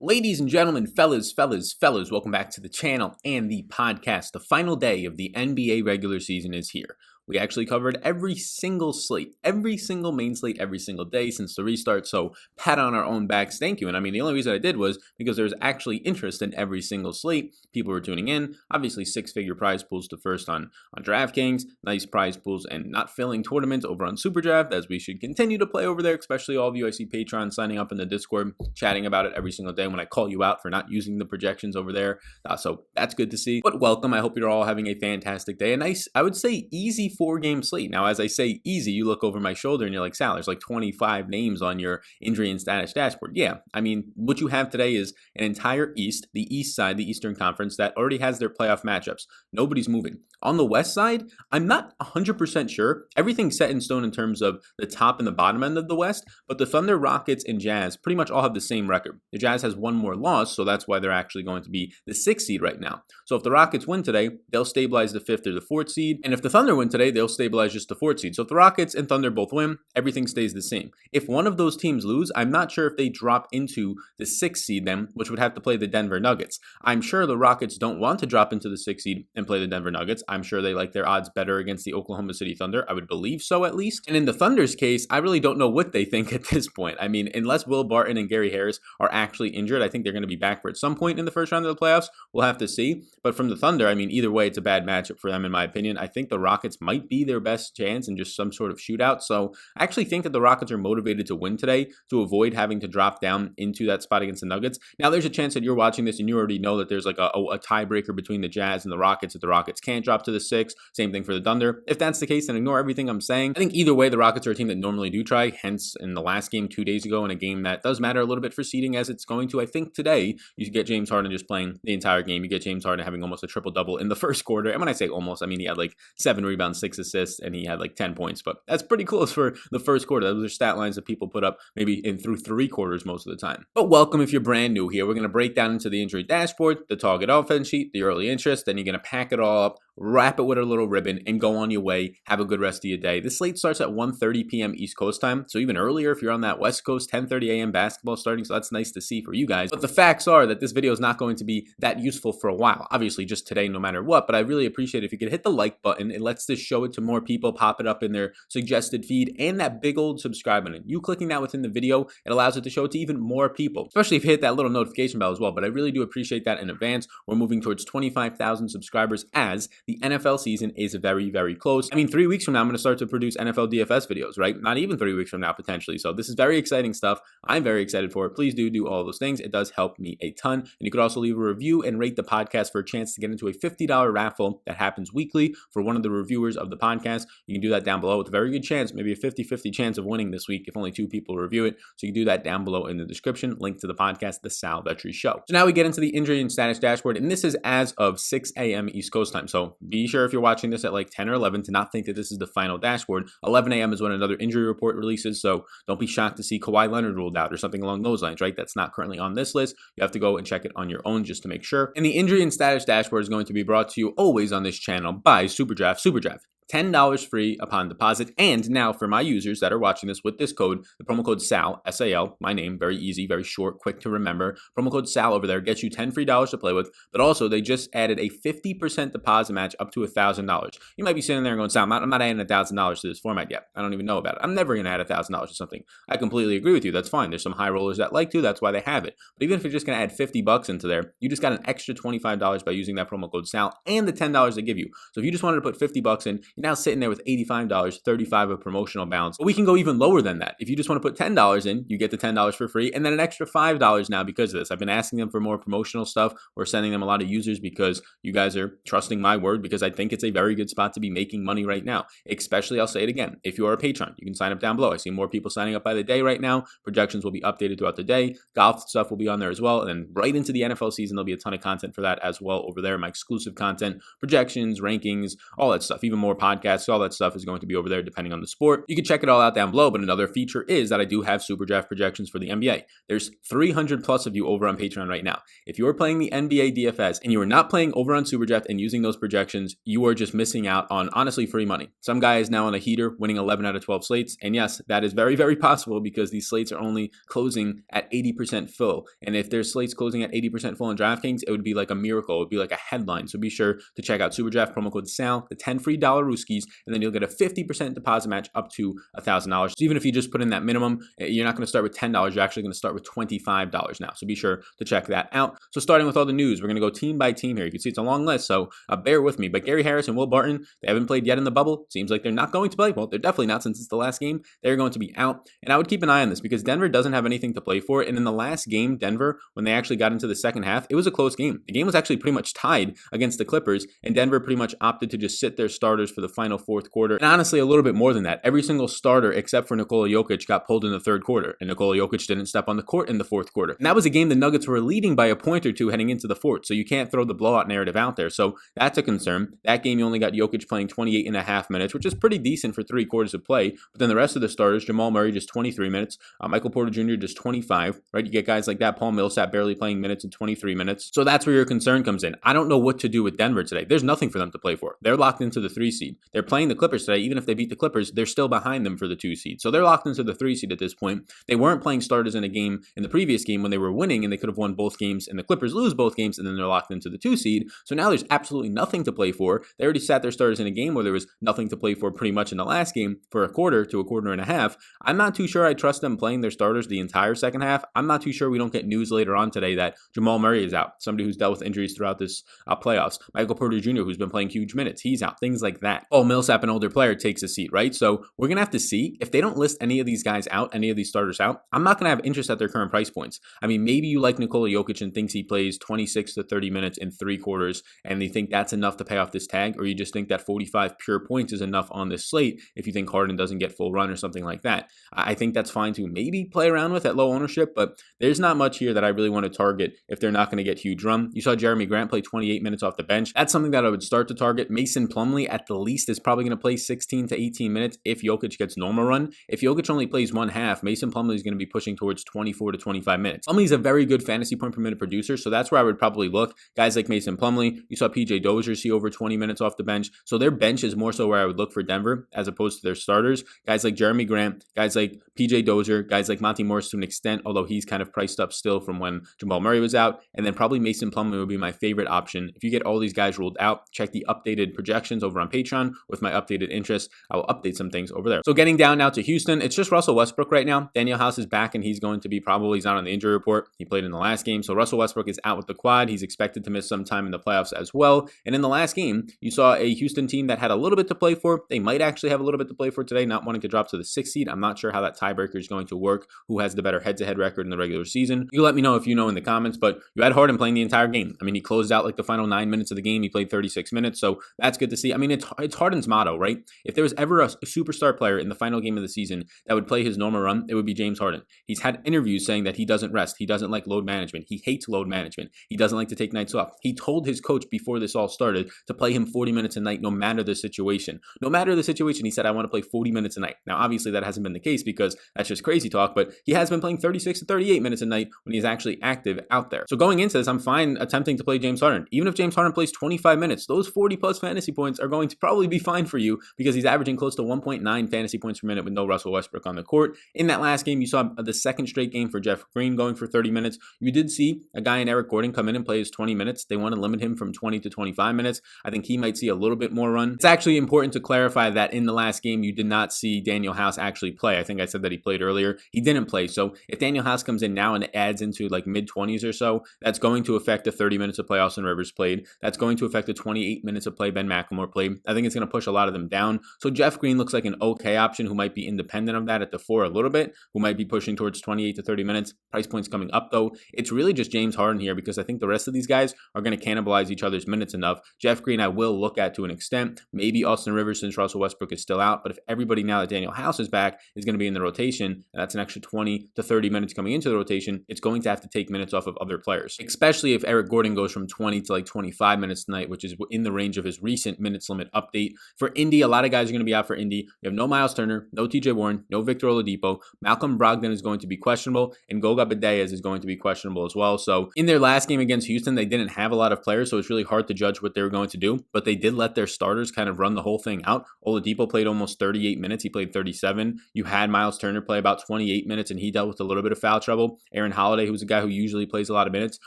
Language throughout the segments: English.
Ladies and gentlemen, fellas, welcome back to the channel and the podcast. The final day of the NBA regular season is here. We actually covered every single slate, every single main slate, every single day since the restart, so pat on our own backs, thank you. And I mean, the only reason I did was because there was actually interest in every single slate. People were tuning in. Obviously, six-figure prize pools to first on DraftKings, nice prize pools, and not failing tournaments over on SuperDraft, as we should continue to play over there, especially all of you. I see Patreon signing up in the Discord, chatting about it every single day when I call you out for not using the projections over there. So that's good to see. But welcome. I hope you're all having a fantastic day. A nice, I would say, easy 4-game slate. Now, as I say easy, you look over my shoulder and you're like, Sal, there's like 25 names on your injury and status dashboard. Yeah, I mean, what you have today is an entire East, the East side, the Eastern Conference, that already has their playoff matchups. Nobody's moving. On the West side, I'm not 100% sure. Everything's set in stone in terms of the top and the bottom end of the West, but the Thunder, Rockets, and Jazz pretty much all have the same record. The Jazz has one more loss, so that's why they're actually going to be the 6th seed right now. So if the Rockets win today, they'll stabilize the 5th or the 4th seed, and if the Thunder win today, they'll stabilize just the 4th seed. So if the Rockets and Thunder both win, everything stays the same. If one of those teams lose, I'm not sure if they drop into the 6th seed then, which would have to play the Denver Nuggets. I'm sure the Rockets don't want to drop into the 6th seed and play the Denver Nuggets. I'm sure they like their odds better against the Oklahoma City Thunder. I would believe so, at least. And in the Thunder's case, I really don't know what they think at this point. I mean, unless Will Barton and Gary Harris are actually injured, I think they're going to be back for at some point in the first round of the playoffs. We'll have to see. But from the Thunder, I mean, either way, it's a bad matchup for them, in my opinion. I think the Rockets might be their best chance in just some sort of shootout. So I actually think that the Rockets are motivated to win today to avoid having to drop down into that spot against the Nuggets. Now, there's a chance that you're watching this and you already know that there's like a tiebreaker between the Jazz and the Rockets, if the Rockets can't drop to the 6. Same thing for the Thunder. If that's the case, then ignore everything I'm saying. I think either way, the Rockets are a team that normally do try. Hence, in the last game 2 days ago, in a game that does matter a little bit for seeding, as it's going to, I think today, you get James Harden just playing the entire game. You get James Harden having almost a triple-double in the first quarter. And when I say almost, I mean he had like 7 rebounds, 6 assists, and he had like 10 points. But that's pretty close for the first quarter. Those are stat lines that people put up maybe in through 3 quarters most of the time. But welcome if you're brand new here. We're going to break down into the injury dashboard, the target offense sheet, the early interest. Then you're going to pack it all up, wrap it with a little ribbon, and go on your way. Have a good rest of your day. The slate starts at 1:30 p.m. East Coast time, so even earlier if you're on that West Coast, 10:30 a.m. basketball starting, so that's nice to see for you guys. But the facts are that this video is not going to be that useful for a while. Obviously, just today, no matter what, but I really appreciate if you could hit the like button. It lets this show it to more people, pop it up in their suggested feed, and that big old subscribe button. You clicking that within the video, it allows it to show it to even more people, especially if you hit that little notification bell as well. But I really do appreciate that in advance. We're moving towards 25,000 subscribers as the NFL season is very, very close. I mean, 3 weeks from now, I'm going to start to produce NFL DFS videos, right? Not even 3 weeks from now, potentially. So this is very exciting stuff. I'm very excited for it. Please do all those things. It does help me a ton. And you could also leave a review and rate the podcast for a chance to get into a $50 raffle that happens weekly for one of the reviewers of the podcast. You can do that down below with a very good chance, maybe a 50-50 chance of winning this week if only 2 people review it. So you can do that down below in the description. Link to the podcast, The Sal Vetri Show. So now we get into the injury and status dashboard, and this is as of 6 a.m. East Coast time. So be sure if you're watching this at like 10 or 11 to not think that this is the final dashboard. 11 a.m. is when another injury report releases, so don't be shocked to see Kawhi Leonard ruled out or something along those lines, right? That's not currently on this list. You have to go and check it on your own just to make sure. And the injury and status dashboard is going to be brought to you always on this channel by SuperDraft. SuperDraft. $10 free upon deposit. And now for my users that are watching this with this code, the promo code SAL, S-A-L, my name, very easy, very short, quick to remember. Promo code SAL over there gets you $10 free to play with, but also they just added a 50% deposit match up to $1,000. You might be sitting there and going, Sal, I'm not adding $1,000 to this format yet. I don't even know about it. I'm never going to add $1,000 to something. I completely agree with you. That's fine. There's some high rollers that like to. That's why they have it. But even if you're just going to add $50 into there, you just got an extra $25 by using that promo code SAL and the $10 they give you. So if you just wanted to put $50 in, you're now sitting there with $85, $35 of promotional balance. But we can go even lower than that. If you just want to put $10 in, you get the $10 for free, and then an extra $5 now because of this. I've been asking them for more promotional stuff. We're sending them a lot of users because you guys are trusting my word, because I think it's a very good spot to be making money right now. Especially, I'll say it again, if you are a patron, you can sign up down below. I see more people signing up by the day right now. Projections will be updated throughout the day. Golf stuff will be on there as well. And then right into the NFL season, there'll be a ton of content for that as well over there. My exclusive content, projections, rankings, all that stuff. Even more podcasts, all that stuff is going to be over there depending on the sport. You can check it all out down below, but another feature is that I do have super draft projections for the NBA. There's 300 plus of you over on Patreon right now. If you are playing the NBA DFS and you are not playing over on super draft and using those projections, you are just missing out on honestly free money. Some guy is now on a heater winning 11 out of 12 slates. And yes, that is very, very possible because these slates are only closing at 80% full. And if there's slates closing at 80% full in DraftKings, it would be like a miracle. It would be like a headline. So be sure to check out Superdraft, promo code SAL, the 10 free dollar Rooskies, and then you'll get a 50% deposit match up to $1,000. So even if you just put in that minimum, you're not going to start with $10. You're actually going to start with $25 now. So be sure to check that out. So starting with all the news, we're going to go team by team here. You can see it's a long list, so bear with me. But Gary Harris and Will Barton, they haven't played yet in the bubble. Seems like they're not going to play. Well, they're definitely not since it's the last game. They're going to be out. And I would keep an eye on this because Denver doesn't have anything to play for. And in the last game, Denver, when they actually got into the second half, it was a close game. The game was actually pretty much tied against the Clippers, and Denver pretty much opted to just sit their starters for the final fourth quarter. And honestly, a little bit more than that. Every single starter except for Nikola Jokic got pulled in the third quarter, and Nikola Jokic didn't step on the court in the fourth quarter. And that was a game the Nuggets were leading by a point or two heading into the fourth, so you can't throw the blowout narrative out there. So that's a concern. That game, you only got Jokic playing 28 and a half minutes, which is pretty decent for 3 quarters of play. But then the rest of the starters, Jamal Murray just 23 minutes, Michael Porter Jr. just 25, right? You get guys like that, Paul Millsap barely playing minutes in 23 minutes. So that's where your concern comes in. I don't know what to do with Denver today. There's nothing for them to play for. They're locked into the 3 seed. They're playing the Clippers today. Even if they beat the Clippers, they're still behind them for the 2 seed. So they're locked into the 3 seed at this point. They weren't playing starters in a game in the previous game when they were winning and they could have won both games and the Clippers lose both games and then they're locked into the 2 seed. So now there's absolutely nothing to play for. They already sat their starters in a game where there was nothing to play for pretty much in the last game for a quarter to a quarter and a half. I'm not too sure I trust them playing their starters the entire second half. I'm not too sure we don't get news later on today that Jamal Murray is out, somebody who's dealt with injuries throughout this playoffs. Michael Porter Jr., who's been playing huge minutes, he's out, things like that. Oh, Millsap, an older player, takes a seat, right? So we're going to have to see. If they don't list any of these guys out, any of these starters out, I'm not going to have interest at their current price points. I mean, maybe you like Nikola Jokic and thinks he plays 26 to 30 minutes in 3 quarters and you think that's enough to pay off this tag, or you just think that 45 pure points is enough on this slate if you think Harden doesn't get full run or something like that. I think that's fine to maybe play around with at low ownership, but there's not much here that I really want to target if they're not going to get huge run. You saw Jeremy Grant play 28 minutes off the bench. That's something that I would start to target. Mason Plumlee at the least is probably going to play 16 to 18 minutes if Jokic gets normal run. If Jokic only plays one half, Mason Plumlee is going to be pushing towards 24 to 25 minutes. Plumlee's a very good fantasy point per minute producer, so that's where I would probably look. Guys like Mason Plumlee, you saw PJ Dozier see over 20 minutes off the bench, so their bench is more so where I would look for Denver as opposed to their starters. Guys like Jeremy Grant, guys like PJ Dozier, guys like Monty Morris to an extent, although he's kind of priced up still from when Jamal Murray was out, and then probably Mason Plumlee would be my favorite option. If you get all these guys ruled out, check the updated projections over on Patreon with my updated interest. I will update some things over there. So getting down now to Houston, it's just Russell Westbrook right now. Daniel House is back and he's going to be he's not on the injury report. He played in the last game. So Russell Westbrook is out with the quad. He's expected to miss some time in the playoffs as well. And in the last game, you saw a Houston team that had a little bit to play for. They might actually have a little bit to play for today, not wanting to drop to the 6th seed. I'm not sure how that tiebreaker is going to work, who has the better head-to-head record in the regular season. You let me know if you know in the comments, but you had Harden playing the entire game. I mean, he closed out like the final 9 minutes of the game. He played 36 minutes, so that's good to see. I mean, it's Harden's motto, right? If there was ever a superstar player in the final game of the season that would play his normal run, it would be James Harden. He's had interviews saying that he doesn't rest. He doesn't like load management. He hates load management. He doesn't like to take nights off. He told his coach before this all started to play him 40 minutes a night no matter the situation. No matter the situation, he said, I want to play 40 minutes a night. Now, obviously, that hasn't been the case because that's just crazy talk, but he has been playing 36 to 38 minutes a night when he's actually active out there. So going into this, I'm fine attempting to play James Harden. Even if James Harden plays 25 minutes, those 40 plus fantasy points are going to probably be fine for you because he's averaging close to 1.9 fantasy points per minute with no Russell Westbrook on the court. In that last game, you saw the second straight game for Jeff Green going for 30 minutes. You did see a guy in Eric Gordon come in and play his 20 minutes. They want to limit him from 20 to 25 minutes. I think he might see a little bit more run. It's actually important to clarify that in the last game, you did not see Daniel House actually play. I think I said that he played earlier. He didn't play. So if Daniel House comes in now and adds into like mid-20s or so, that's going to affect the 30 minutes of play Austin Rivers played. That's going to affect the 28 minutes of play Ben McLemore played. I think it's going to push a lot of them down. So Jeff Green looks like an okay option who might be independent of that at the 4 a little bit, who might be pushing towards 28 to 30 minutes. Price points coming up though. It's really just James Harden here because I think the rest of these guys are going to cannibalize each other's minutes enough. Jeff Green I will look at to an extent. Maybe Austin Rivers since Russell Westbrook is still out. But if everybody now that Daniel House is back is going to be in the rotation, and that's an extra 20 to 30 minutes coming into the rotation, it's going to have to take minutes off of other players. Especially if Eric Gordon goes from 20 to like 25 minutes tonight, which is in the range of his recent minutes limit update. update. For Indy, a lot of guys are going to be out for Indy. You have no Miles Turner, no TJ Warren, no Victor Oladipo. Malcolm Brogdon is going to be questionable, and Goga Bitadze is going to be questionable as well. So in their last game against Houston, they didn't have a lot of players, so it's really hard to judge what they were going to do, but they did let their starters kind of run the whole thing out. Oladipo played almost 38 minutes. He played 37. You had Miles Turner play about 28 minutes, and he dealt with a little bit of foul trouble. Aaron Holiday, who's a guy who usually plays a lot of minutes,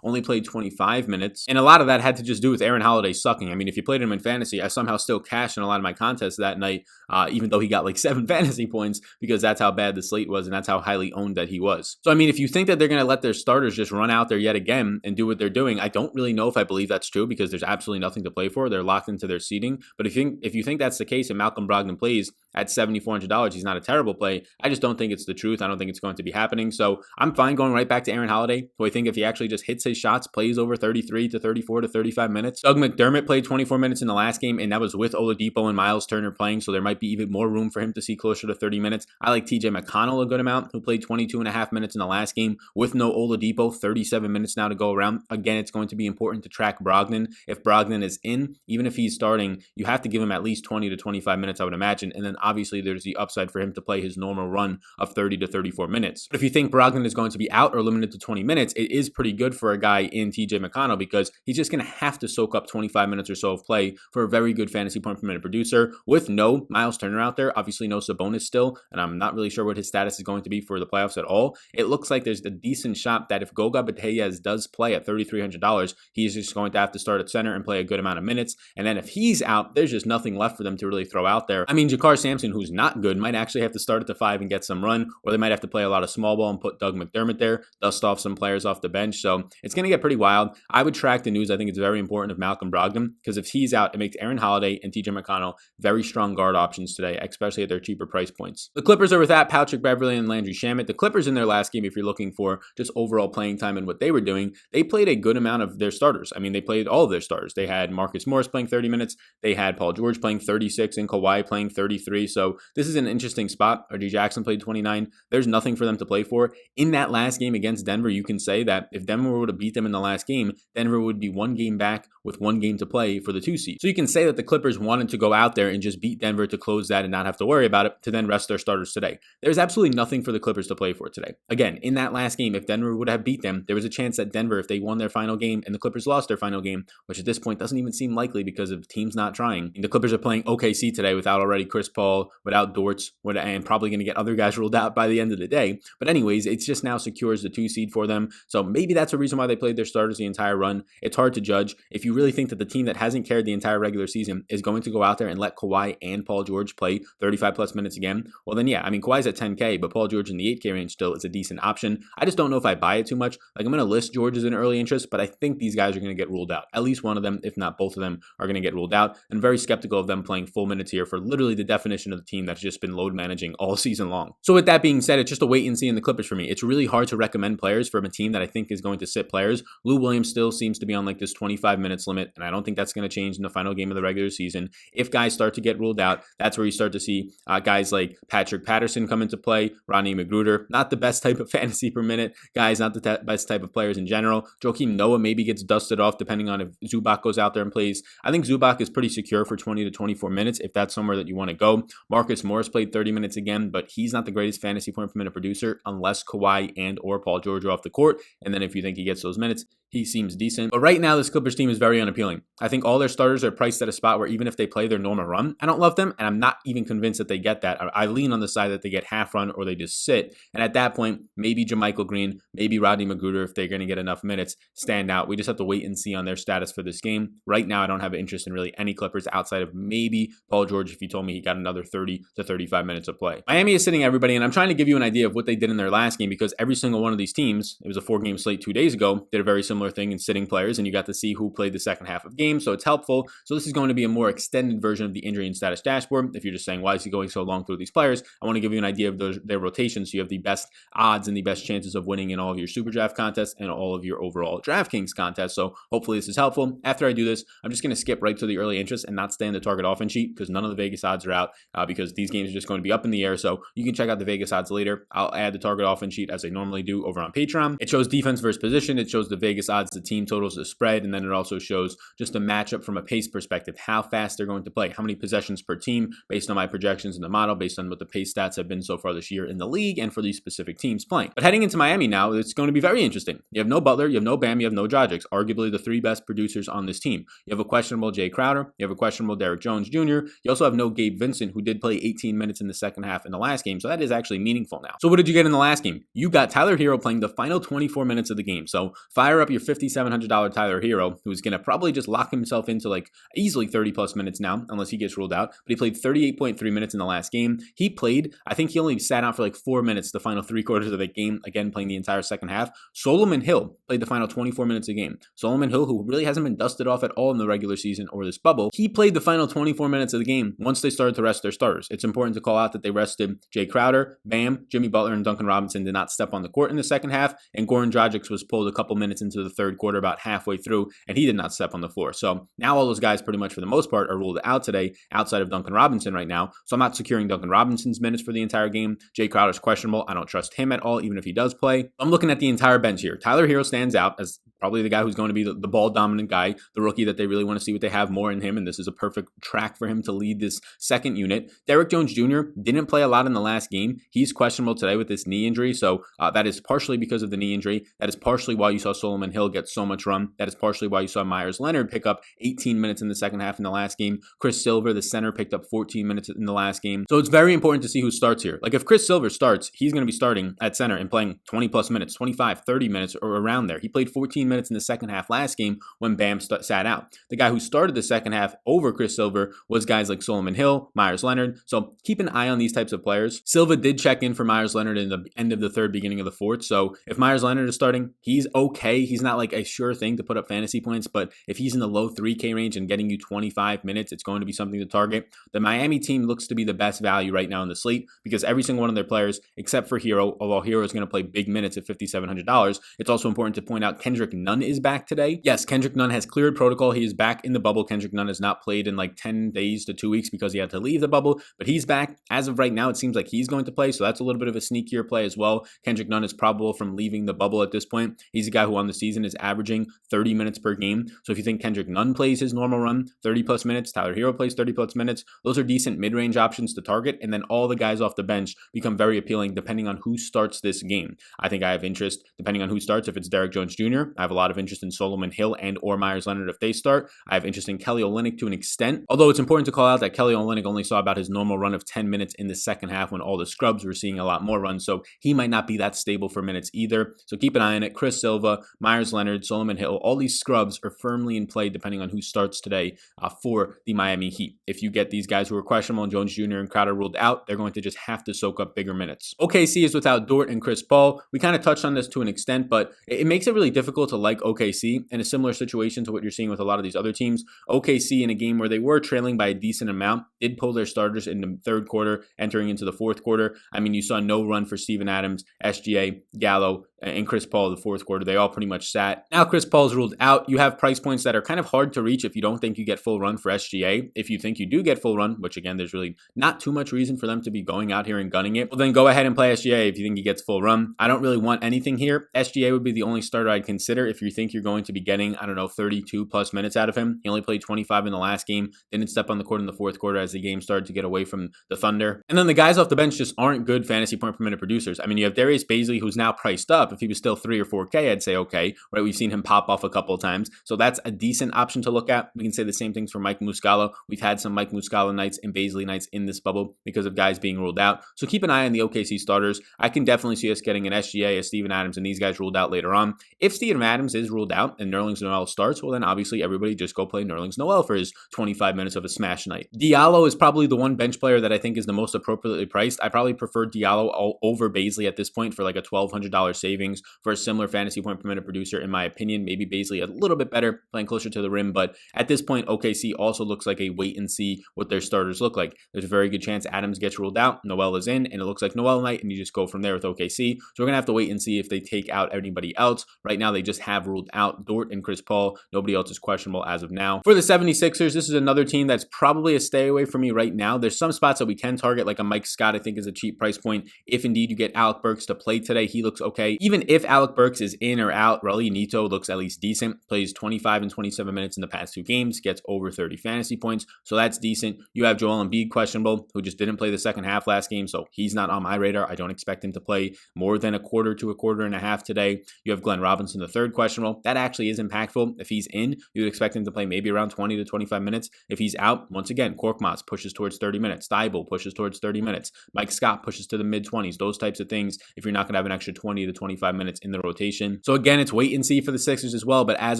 only played 25 minutes, and a lot of that had to just do with Aaron Holiday sucking. I mean, if you played him in fantasy, I somehow still cashed in a lot of my contests that night, even though he got like 7 fantasy points, because that's how bad the slate was, and that's how highly owned that he was. So, I mean, if you think that they're going to let their starters just run out there yet again and do what they're doing, I don't really know if I believe that's true, because there's absolutely nothing to play for. They're locked into their seating. But if you think that's the case and Malcolm Brogdon plays at $7,400, he's not a terrible play. I just don't think it's the truth. I don't think it's going to be happening. So I'm fine going right back to Aaron Holiday, who I think if he actually just hits his shots, plays over 33 to 34 to 35 minutes. Doug McDermott played 24 minutes in the last game, and that was with Oladipo and Miles Turner playing, so there might be even more room for him to see closer to 30 minutes. I like TJ McConnell a good amount, who played 22 and a half minutes in the last game with no Oladipo, 37 minutes now to go around. Again, it's going to be important to track Brogdon. If Brogdon is in, even if he's starting, you have to give him at least 20 to 25 minutes, I would imagine, and then obviously there's the upside for him to play his normal run of 30 to 34 minutes. But if you think Brogdon is going to be out or limited to 20 minutes, it is pretty good for a guy in TJ McConnell, because he's just going to have to soak up 25 minutes or so of play for a very good fantasy point per minute producer with no Miles Turner out there, obviously no Sabonis still, and I'm not really sure what his status is going to be for the playoffs at all. It looks like there's a decent shot that if Goga Bitadze does play at $3,300, he's just going to have to start at center and play a good amount of minutes, and then if he's out, there's just nothing left for them to really throw out there. I mean, Jakar Sampson, who's not good, might actually have to start at the 5 and get some run, or they might have to play a lot of small ball and put Doug McDermott there, dust off some players off the bench. So it's going to get pretty wild. I would track the news. I think it's very important of Malcolm Brogdon, because if he's out, it makes Aaron Holiday and TJ McConnell very strong guard options today, especially at their cheaper price points. The Clippers are without Patrick Beverley and Landry Shamet. The Clippers in their last game, if you're looking for just overall playing time and what they were doing, they played a good amount of their starters. I mean, they played all of their starters. They had Marcus Morris playing 30 minutes. They had Paul George playing 36 and Kawhi playing 33. So this is an interesting spot. RJ Jackson played 29. There's nothing for them to play for. In that last game against Denver, you can say that if Denver would have beat them in the last game, Denver would be 1 game back with 1 game to play for the 2 seed. So you can say that the Clippers wanted to go out there and just beat Denver to close that and not have to worry about it, to then rest their starters today. There's absolutely nothing for the Clippers to play for today. Again, in that last game, if Denver would have beat them, there was a chance that Denver, if they won their final game and the Clippers lost their final game, which at this point doesn't even seem likely because of teams not trying. And the Clippers are playing OKC today without already Chris Paul, without Dortz, and probably going to get other guys ruled out by the end of the day. But anyways, it's just now secures the 2 seed for them. So maybe that's a reason why they played their starters the entire run. It's hard to judge. If you really think that the team that hasn't carried the entire regular season is going to go out there and let Kawhi and Paul George play 35 plus minutes again, well then yeah, I mean, Kawhi's at 10K, but Paul George in the 8K range still is a decent option. I just don't know if I buy it too much. Like, I'm going to list George as an early interest, but I think these guys are going to get ruled out. At least one of them, if not both of them, are going to get ruled out. And very skeptical of them playing full minutes here for literally the definition of the team that's just been load managing all season long. So with that being said, it's just a wait and see in the Clippers for me. It's really hard to recommend players from a team that I think is going to sit players. Lou Williams still seems to be on like this 25 minutes limit, and I don't think that's going to change in the final game of the regular season. If guys start to get ruled out, that's where you start to see guys like Patrick Patterson come into play, Rodney McGruder, not the best type of fantasy per minute guys, not the best type of players in general. Joakim Noah maybe gets dusted off depending on if Zubac goes out there and plays. I think Zubac is pretty secure for 20 to 24 minutes if that's somewhere that you want to go. Marcus Morris played 30 minutes again, but he's not the greatest fantasy point per minute producer unless Kawhi and or Paul George are off the court. And then if you think he gets those minutes, he seems decent. But right now, this Clippers team is very unappealing. I think all their starters are priced at a spot where even if they play their normal run, I don't love them, and I'm not even convinced that they get that. I lean on the side that they get half run or they just sit. And at that point, maybe JaMychal Green, maybe Rodney McGruder, if they're going to get enough minutes, stand out. We just have to wait and see on their status for this game. Right now, I don't have an interest in really any Clippers outside of maybe Paul George if you told me he got another 30 to 35 minutes of play. Miami is sitting everybody, and I'm trying to give you an idea of what they did in their last game because every single one of these teams, it was a 4-game slate 2 days ago, did a very similar thing in sitting players, and you got to see who played the second half of games, so it's helpful. So this is going to be a more extended version of the injury and status dashboard. If you're just saying, why is he going so long through these players? I want to give you an idea of their rotations so you have the best odds and the best chances of winning in all of your super draft contests and all of your overall DraftKings contests. So hopefully this is helpful. After I do this, I'm just going to skip right to the early interest and not stay in the target offense sheet because none of the Vegas odds are out. because these games are just going to be up in the air. So you can check out the Vegas odds later. I'll add the target offense sheet as I normally do over on Patreon. It shows defense versus position. It shows the Vegas odds, the team totals, the spread, and then it also shows just a matchup from a pace perspective, how fast they're going to play, how many possessions per team based on my projections in the model, based on what the pace stats have been so far this year in the league and for these specific teams playing. But heading into Miami now, it's going to be very interesting. You have no Butler, you have no Bam, you have no Dragic, arguably the three best producers on this team. You have a questionable Jay Crowder, you have a questionable Derrick Jones Jr., you also have no Gabe Vincent, who did play 18 minutes in the second half in the last game, so that is actually meaningful now. So what did you get in the last game? You got Tyler Hero playing the final 24 minutes of the game, so fire up your $5,700 Tyler Hero, who's going to probably just lock himself into like easily 30 plus minutes now, unless he gets ruled out, but he played 38.3 minutes in the last game. He played, I think he only sat out for like 4 minutes the final 3/4 of the game, again playing the entire second half. Solomon Hill played the final 24 minutes a game. Solomon Hill, who really hasn't been dusted off at all in the regular season or this bubble, he played the final 24 minutes of the game once they started to rest their starters. It's important to call out that they rested Jay Crowder, Bam, Jimmy Butler, and Duncan Robinson did not step on the court in the second half, and Goran Dragic was pulled a couple minutes into the third quarter, about halfway through, and he did not step on the floor. So now all those guys pretty much for the most part are ruled out today outside of Duncan Robinson right now. So I'm not securing Duncan Robinson's minutes for the entire game. Jay Crowder's questionable. I don't trust him at all, even if he does play. I'm looking at the entire bench here. Tyler Hero stands out as probably the guy who's going to be the ball dominant guy, the rookie that they really want to see what they have more in him, and this is a perfect track for him to lead this second unit. Derrick Jones Jr. didn't play a lot in the last game. He's questionable today with this knee injury, so that is partially because of the knee injury. That is partially why you saw Solomon Hill get so much run. That is partially why you saw Myers Leonard pick up 18 minutes in the second half in the last game. Chris Silver, the center, picked up 14 minutes in the last game. So it's very important to see who starts here. Like if Chris Silver starts, he's going to be starting at center and playing 20 plus minutes, 25, 30 minutes or around there. He played 14 minutes in the second half last game when Bam sat out. The guy who started the second half over Chris Silver was guys like Solomon Hill, Myers Leonard. So keep an eye on these types of players. Silva did check in for Myers Leonard in the end of the third, beginning of the fourth. So if Myers Leonard is starting, he's okay. He's not like a sure thing to put up fantasy points, but if he's in the low 3K range and getting you 25 minutes, it's going to be something to target. The Miami team looks to be the best value right now in the slate because every single one of their players, except for Hero, although Hero is going to play big minutes at $5,700, it's also important to point out Kendrick Nunn is back today. Yes, Kendrick Nunn has cleared protocol. He is back in the bubble. Kendrick Nunn has not played in like 10 days to 2 weeks because he had to leave the bubble, but he's back. As of right now, it seems like he's going to play, so that's a little bit of a sneakier play as well. Kendrick Nunn is probable from leaving the bubble at this point. He's a guy who on the season is averaging 30 minutes per game. So if you think Kendrick Nunn plays his normal run, 30 plus minutes, Tyler Hero plays 30 plus minutes, those are decent mid-range options to target, and then all the guys off the bench become very appealing depending on who starts this game. I think I have interest depending on who starts. If it's Derrick Jones Jr., I have a lot of interest in Solomon Hill and or Myers Leonard if they start. I have interest in Kelly Olynyk to an extent, although it's important to call out that Kelly Olynyk only saw about his normal run of 10 minutes in the second half when all the scrubs were seeing a lot more runs, so he might not be that stable for minutes either. So keep an eye on it. Chris Silva, Myers Leonard, Solomon Hill, all these scrubs are firmly in play depending on who starts today for the Miami Heat. If you get these guys who are questionable and Jones Jr. and Crowder ruled out, they're going to just have to soak up bigger minutes. OKC is without Dort and Chris Paul. We kind of touched on this to an extent, but it makes it really difficult to like OKC in a similar situation to what you're seeing with a lot of these other teams. OKC in a game where they were trailing by a decent amount did pull their starters in the third quarter, entering into the fourth quarter. I mean, you saw no run for Steven Adams, SGA, Gallo, and Chris Paul in the fourth quarter. They all pretty much sat. Now Chris Paul's ruled out. You have price points that are kind of hard to reach if you don't think you get full run for SGA. If you think you do get full run, which again, there's really not too much reason for them to be going out here and gunning it, well then go ahead and play SGA if you think he gets full run. I don't really want anything here. SGA would be the only starter I'd consider if you think you're going to be getting, 32 plus minutes out of him. He only played 25 in the last game, didn't step on the court in the fourth quarter as the game started to get away from the Thunder. And then the guys off the bench just aren't good fantasy point per minute producers. I mean, you have Darius Bazley, who's now priced up. If he was still 3 or 4K, I'd say okay, right? We've seen him pop off a couple of times, so that's a decent option to look at. We can say the same things for Mike Muscala. We've had some Mike Muscala nights and Bazley nights in this bubble because of guys being ruled out. So keep an eye on the OKC starters. I can definitely see us getting an SGA, a Steven Adams, and these guys ruled out later on. If Steven Adams is ruled out and Nerlens Noel starts, well then obviously everybody just go play Nerlens Noel for his 25 minutes of a smash night. Diallo is probably the one bench player that I think is the most appropriately priced. I probably prefer Diallo over Bazley at this point for like a $1,200 savings savings for a similar fantasy point per minute producer, in my opinion. Maybe Bazley a little bit better, playing closer to the rim, but at this point, OKC also looks like a wait and see what their starters look like. There's a very good chance Adams gets ruled out, Noel is in, and it looks like Noel night, and you just go from there with OKC. So we're going to have to wait and see if they take out anybody else. Right now, they just have ruled out Dort and Chris Paul. Nobody else is questionable as of now. For the 76ers, this is another team that's probably a stay away from me right now. There's some spots that we can target, like a Mike Scott, I think is a cheap price point. If indeed you get Alec Burks to play today, he looks okay. Even if Alec Burks is in or out, Raul Neto looks at least decent. Plays 25 and 27 minutes in the past 2 games, gets over 30 fantasy points, so that's decent. You have Joel Embiid questionable, who just didn't play the second half last game, so he's not on my radar. I don't expect him to play more than a quarter to a quarter and a half today. You have Glenn Robinson the third questionable. That actually is impactful. If he's in, you would expect him to play maybe around 20 to 25 minutes. If he's out, once again, Korkmaz pushes towards 30 minutes. Thibault pushes towards 30 minutes. Mike Scott pushes to the mid-20s. Those types of things if you're not going to have an extra 20 to 25 minutes in the rotation. So again, it's wait and see for the Sixers as well, but as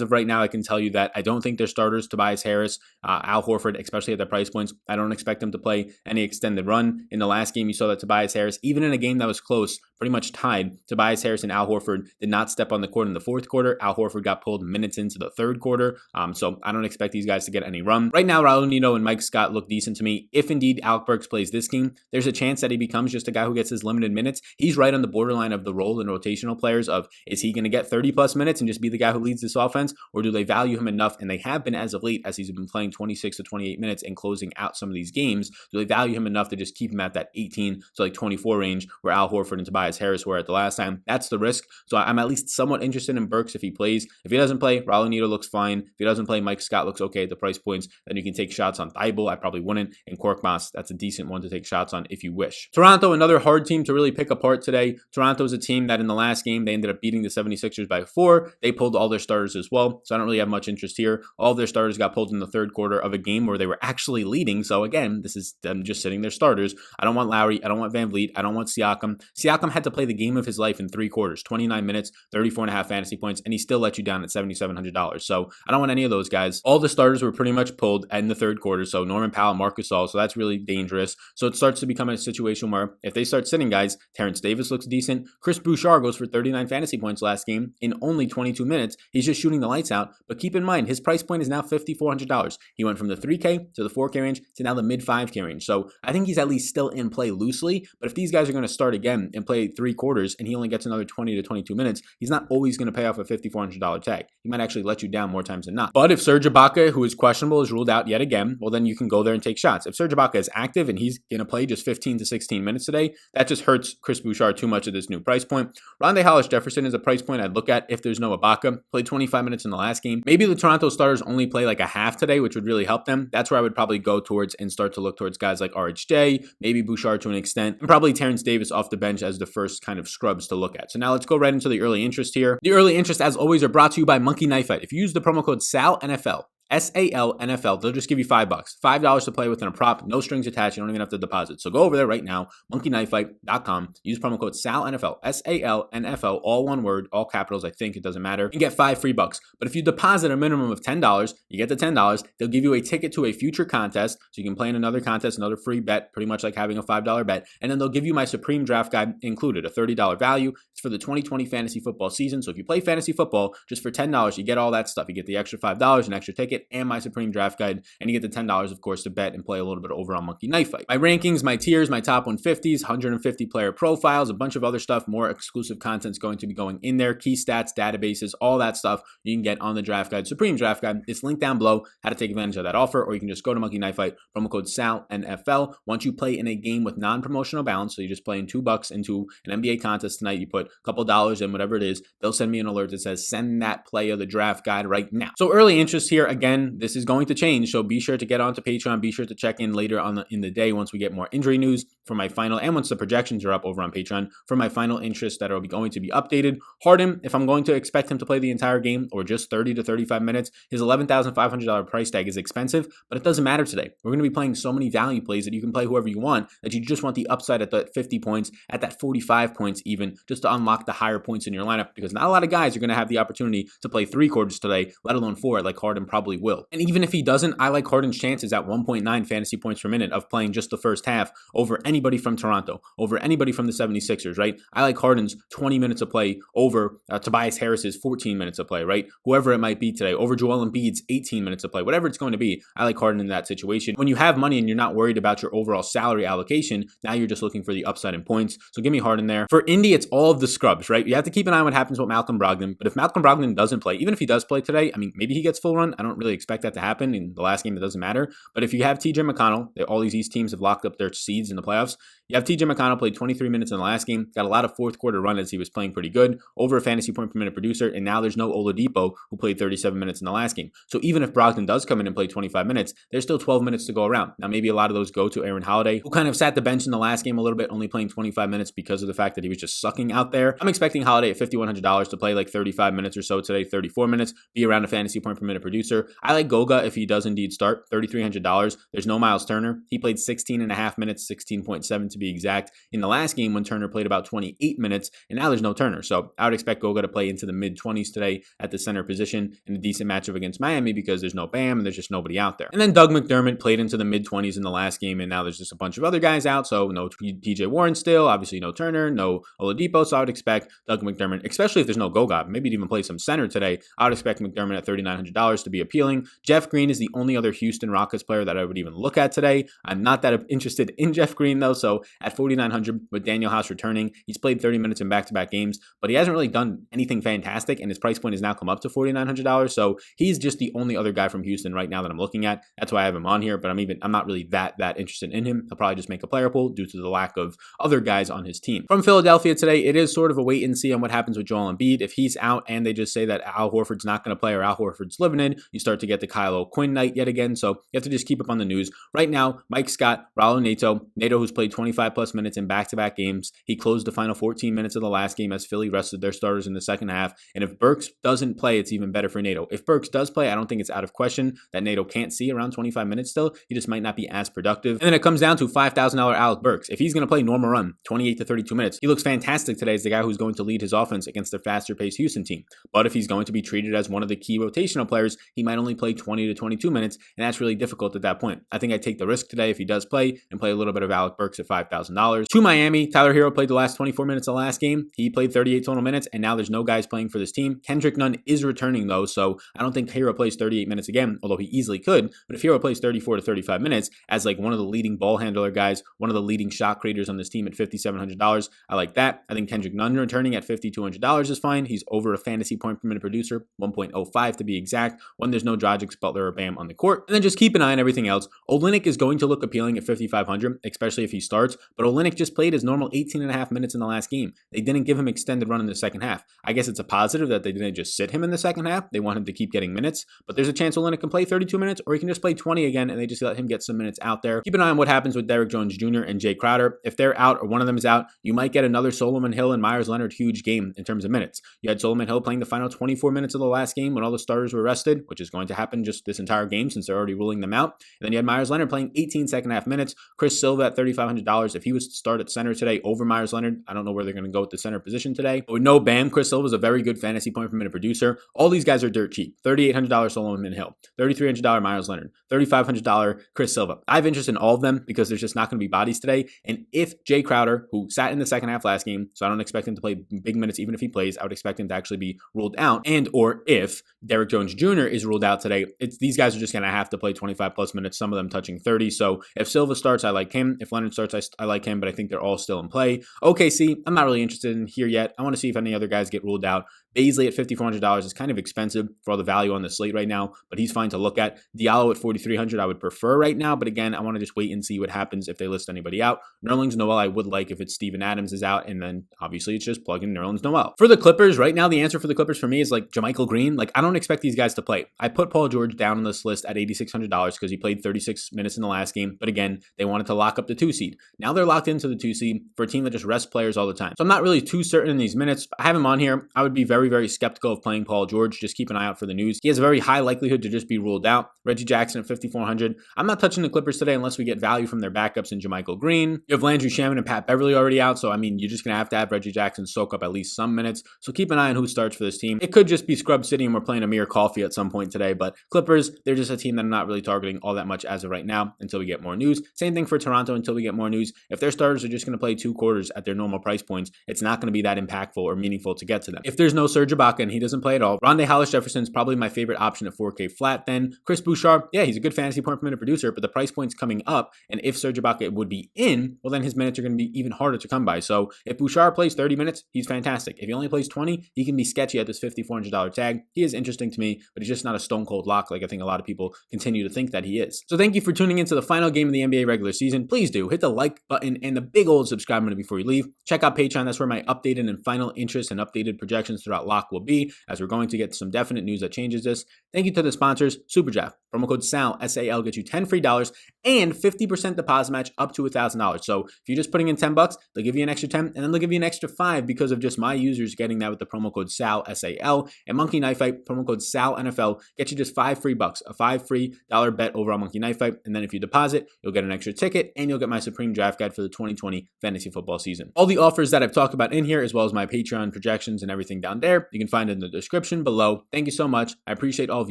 of right now, I can tell you that I don't think their starters, Tobias Harris, Al Horford, especially at their price points, I don't expect them to play any extended run. In the last game, you saw that Tobias Harris, even in a game that was close, pretty much tied, Tobias Harris and Al Horford did not step on the court in the fourth quarter. Al Horford got pulled minutes into the third quarter, so I don't expect these guys to get any run. Right now, Raul Neto and Mike Scott look decent to me. If indeed Alec Burks plays this game, there's a chance that he becomes just a guy who gets his limited minutes. He's right on the borderline of the role in rotational players of, is he going to get 30 plus minutes and just be the guy who leads this offense, or do they value him enough, and they have been as of late, as he's been playing 26 to 28 minutes and closing out some of these games, do they value him enough to just keep him at that 18 to like 24 range where Al Horford and Tobias Harris were at the last time? That's the risk. So I'm at least somewhat interested in Burks if he plays. If he doesn't play, Raul Neto looks fine. If he doesn't play, Mike Scott looks okay at the price points. Then you can take shots on Thibault. I probably wouldn't. And Korkmaz, that's a decent one to take shots on if you wish. Toronto, another hard team to really pick apart today. Toronto's a team that in the last game, they ended up beating the 76ers by 4. They pulled all their starters as well, so I don't really have much interest here. All of their starters got pulled in the third quarter of a game where they were actually leading. So again, this is them just sitting their starters. I don't want Lowry. I don't want Van Vliet. I don't want Siakam. Siakam had to play the game of his life in 3 quarters, 29 minutes, 34.5 fantasy points, and he still let you down at $7,700. So I don't want any of those guys. All the starters were pretty much pulled in the third quarter. So Norman Powell, Marc Gasol, so that's really dangerous. So it starts to become a situation where if they start sitting guys, Terrence Davis looks decent. Chris Bouchard goes for 39 fantasy points last game in only 22 minutes. He's just shooting the lights out. But keep in mind, his price point is now $5,400. He went from the 3K to the 4K range to now the mid 5K range. So I think he's at least still in play loosely. But if these guys are going to start again and play 3 quarters and he only gets another 20 to 22 minutes, he's not always going to pay off a $5,400 tag. He might actually let you down more times than not. But if Serge Ibaka, who is questionable, is ruled out yet again, well, then you can go there and take shots. If Serge Ibaka is active and he's going to play just 15 to 16 minutes today, that just hurts Chris Bouchard too much at this new price point. Rondae Hollis-Jefferson is a price point I'd look at if there's no Ibaka. Played 25 minutes in the last game. Maybe the Toronto starters only play like a half today, which would really help them. That's where I would probably go towards and start to look towards guys like RHJ, maybe Bouchard to an extent, and probably Terrence Davis off the bench as the first kind of scrubs to look at. So now let's go right into the early interest here. The early interest, as always, are brought to you by Monkey Knife Fight. If you use the promo code SALNFL, SALNFL, they'll just give you $5. $5 to play with in a prop, no strings attached. You don't even have to deposit. So go over there right now, monkeyknifefight.com. Use promo code SALNFL, SALNFL, all one word, all capitals. I think it doesn't matter. You get 5 free bucks. But if you deposit a minimum of $10, you get the $10. They'll give you a ticket to a future contest, so you can play in another contest, another free bet, pretty much like having a $5 bet. And then they'll give you my Supreme Draft Guide included, a $30 value. It's for the 2020 fantasy football season. So if you play fantasy football, just for $10, you get all that stuff. You get the extra $5, an extra ticket, and my Supreme Draft Guide, and you get the $10, of course, to bet and play a little bit over on Monkey Knife Fight. My rankings, my tiers, my top 150s, 150 player profiles, a bunch of other stuff, more exclusive content's going to be going in there, key stats, databases, all that stuff you can get on the Draft Guide, Supreme Draft Guide. It's linked down below, how to take advantage of that offer, or you can just go to Monkey Knife Fight, promo code SALNFL. Once you play in a game with non-promotional balance, so you just play in $2 into an NBA contest tonight, you put a couple dollars in, whatever it is, they'll send me an alert that says, send that player the Draft Guide right now. So early interest here, again, this is going to change, so be sure to get onto Patreon. Be sure to check in later in the day once we get more injury news for my final, and once the projections are up over on Patreon for my final interest that are going to be updated. Harden, if I'm going to expect him to play the entire game or just 30 to 35 minutes, his $11,500 price tag is expensive, but it doesn't matter today. We're going to be playing so many value plays that you can play whoever you want, that you just want the upside at that 50 points, at that 45 points even, just to unlock the higher points in your lineup, because not a lot of guys are going to have the opportunity to play 3 quarters today, let alone 4, like Harden probably will. And even if he doesn't, I like Harden's chances at 1.9 fantasy points per minute of playing just the first half over any anybody from Toronto, over anybody from the 76ers, right? I like Harden's 20 minutes of play over Tobias Harris's 14 minutes of play, right? Whoever it might be today, over Joel Embiid's 18 minutes of play, whatever it's going to be, I like Harden in that situation. When you have money and you're not worried about your overall salary allocation, now you're just looking for the upside in points. So give me Harden there. For Indy, it's all of the scrubs, right? You have to keep an eye on what happens with Malcolm Brogdon. But if Malcolm Brogdon doesn't play, even if he does play today, I mean, maybe he gets full run. I don't really expect that to happen. In the last game, it doesn't matter. But if you have TJ McConnell, all these East teams have locked up their seeds in the playoffs. You have TJ McConnell played 23 minutes in the last game, got a lot of fourth quarter run as he was playing pretty good, over a fantasy point per minute producer, and now there's no Oladipo who played 37 minutes in the last game. So even if Brogdon does come in and play 25 minutes, there's still 12 minutes to go around. Now maybe a lot of those go to Aaron Holiday, who kind of sat the bench in the last game a little bit, only playing 25 minutes because of the fact that he was just sucking out there. I'm expecting Holiday at $5,100 to play like 35 minutes or so today, 34 minutes, be around a fantasy point per minute producer. I like Goga if he does indeed start, $3,300. There's no Miles Turner. He played 16 and a half minutes, 16.7 to be exact, in the last game when Turner played about 28 minutes, and now there's no Turner. So I would expect Goga to play into the mid-20s today at the center position in a decent matchup against Miami because there's no Bam and there's just nobody out there. And then Doug McDermott played into the mid-20s in the last game, and now there's just a bunch of other guys out. So no TJ Warren still, obviously no Turner, no Oladipo. So I would expect Doug McDermott, especially if there's no Goga, maybe even play some center today. I would expect McDermott at $3,900 to be appealing. Jeff Green is the only other Houston Rockets player that I would even look at today. I'm not that interested in Jeff Green though. So at $4,900 with Daniel House returning, he's played 30 minutes in back-to-back games, but he hasn't really done anything fantastic, and his price point has now come up to $4,900. So he's just the only other guy from Houston right now that I'm looking at. That's why I have him on here, but I'm not really that interested in him. He'll probably just make a player pool due to the lack of other guys on his team. From Philadelphia today, it is sort of a wait and see on what happens with Joel Embiid. If he's out and they just say that Al Horford's not going to play or Al Horford's living in, you start to get the Kyle O'Quinn night yet again. So you have to just keep up on the news. Right now, Mike Scott, Raul Neto, who's played 25 plus minutes in back-to-back games. He closed the final 14 minutes of the last game as Philly rested their starters in the second half. And if Burks doesn't play, it's even better for Neto. If Burks does play, I don't think it's out of question that Neto can't see around 25 minutes still. He just might not be as productive. And then it comes down to $5,000 Alec Burks. If he's going to play normal run, 28 to 32 minutes, he looks fantastic today as the guy who's going to lead his offense against the faster-paced Houston team. But if he's going to be treated as one of the key rotational players, he might only play 20 to 22 minutes, and that's really difficult at that point. I think I'd take the risk today if he does play and play a little bit of Alec Burks at $5,000. To Miami, Tyler Hero played the last 24 minutes of the last game. He played 38 total minutes, and now there's no guys playing for this team. Kendrick Nunn is returning, though, so I don't think Hero plays 38 minutes again, although he easily could. But if Hero plays 34 to 35 minutes as like one of the leading ball handler guys, one of the leading shot creators on this team at $5,700, I like that. I think Kendrick Nunn returning at $5,200 is fine. He's over a fantasy point per minute producer, 1.05 to be exact, when there's no Dragic, Butler, or Bam on the court. And then just keep an eye on everything else. Olynyk is going to look appealing at $5,500, especially if he starts, but Olynyk just played his normal 18 and a half minutes in the last game. They didn't give him extended run in the second half. I guess it's a positive that they didn't just sit him in the second half. They want him to keep getting minutes, but there's a chance Olynyk can play 32 minutes, or he can just play 20 again, and they just let him get some minutes out there. Keep an eye on what happens with Derrick Jones Jr. and Jay Crowder. If they're out or one of them is out, you might get another Solomon Hill and Myers Leonard huge game in terms of minutes. You had Solomon Hill playing the final 24 minutes of the last game when all the starters were rested, which is going to happen just this entire game since they're already ruling them out. And then you had Myers Leonard playing 18 second half minutes. Chris Silva at $3,500. If he was to start at center today over Myers Leonard, I don't know where they're going to go with the center position today. But with no Bam, Chris Silva is a very good fantasy point per minute producer. All these guys are dirt cheap. $3,800 Solomon Hill, $3,300 Myers Leonard, $3,500 Chris Silva. I have interest in all of them because there's just not going to be bodies today. And if Jay Crowder, who sat in the second half last game, so I don't expect him to play big minutes even if he plays, I would expect him to actually be ruled out. And or if Derrick Jones Jr. is ruled out today, these guys are just going to have to play 25 plus minutes, some of them touching 30. So if Silva starts, I like him. If Leonard starts, I like him, but I think they're all still in play. OKC, I'm not really interested in here yet. I want to see if any other guys get ruled out. Baisley at $5,400 is kind of expensive for all the value on the slate right now, but he's fine to look at. Diallo at $4,300 I would prefer right now, but again, I want to just wait and see what happens if they list anybody out. Nerlens Noel I would like if it's Steven Adams is out, and then obviously it's just plug in Nerlens Noel. For the Clippers, right now the answer for the Clippers for me is like JaMychal Green. Like I don't expect these guys to play. I put Paul George down on this list at $8,600 because he played 36 minutes in the last game, but again, they wanted to lock up the 2 seed. Now they're locked into the 2 seed for a team that just rests players all the time. So I'm not really too certain in these minutes. I have him on here. I would be very very, very skeptical of playing Paul George. Just keep an eye out for the news. He has a very high likelihood to just be ruled out. Reggie Jackson at 5,400. I'm not touching the Clippers today unless we get value from their backups in JaMychal Green. You have Landry Shamet and Pat Beverly already out, so I mean, you're just going to have Reggie Jackson soak up at least some minutes. So keep an eye on who starts for this team. It could just be Scrub City and we're playing Amir Coffey at some point today, but Clippers, they're just a team that I'm not really targeting all that much as of right now until we get more news. Same thing for Toronto until we get more news. If their starters are just going to play 2 quarters at their normal price points, it's not going to be that impactful or meaningful to get to them. If there's no Serge Ibaka and he doesn't play at all, Rondae Hollis-Jefferson's probably my favorite option at 4K flat. Then Chris Bouchard, yeah, he's a good fantasy point per minute producer, but the price point's coming up, and if Serge Ibaka would be in, well then his minutes are going to be even harder to come by. So if Bouchard plays 30 minutes, he's fantastic. If he only plays 20, he can be sketchy at this $5,400 tag. He is interesting to me, but he's just not a stone cold lock like I think a lot of people continue to think that he is. So thank you for tuning into the final game of the NBA regular season. Please do hit the like button and the big old subscribe button before you leave. Check out Patreon. That's where my updated and final interest and updated projections throughout lock will be, as we're going to get some definite news that changes this. Thank you to the sponsors, SuperDraft. Promo code SAL, S-A-L, gets you 10 free dollars and 50% deposit match up to $1,000. So if you're just putting in $10, they'll give you an extra 10 and then they'll give you an extra 5 because of just my users getting that with the promo code SAL, S-A-L. And Monkey Knife Fight, promo code SALNFL, get you just $5 free, a $5 free bet over on Monkey Knife Fight. And then if you deposit, you'll get an extra ticket and you'll get my Supreme Draft Guide for the 2020 fantasy football season. All the offers that I've talked about in here, as well as my Patreon projections and everything down there, you can find in the description below. Thank you so much. I appreciate all of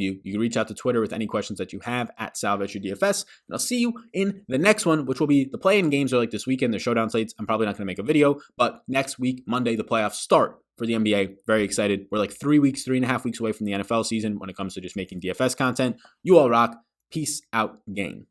you. You can reach out to Twitter with any questions that you have at Sal Vetri DFS. And I'll see you in the next one, which will be the play-in games are like this weekend, the showdown slates. I'm probably not going to make a video, but next week, Monday, the playoffs start for the NBA. Very excited. We're like 3.5 weeks away from the NFL season when it comes to just making DFS content. You all rock. Peace out, gang.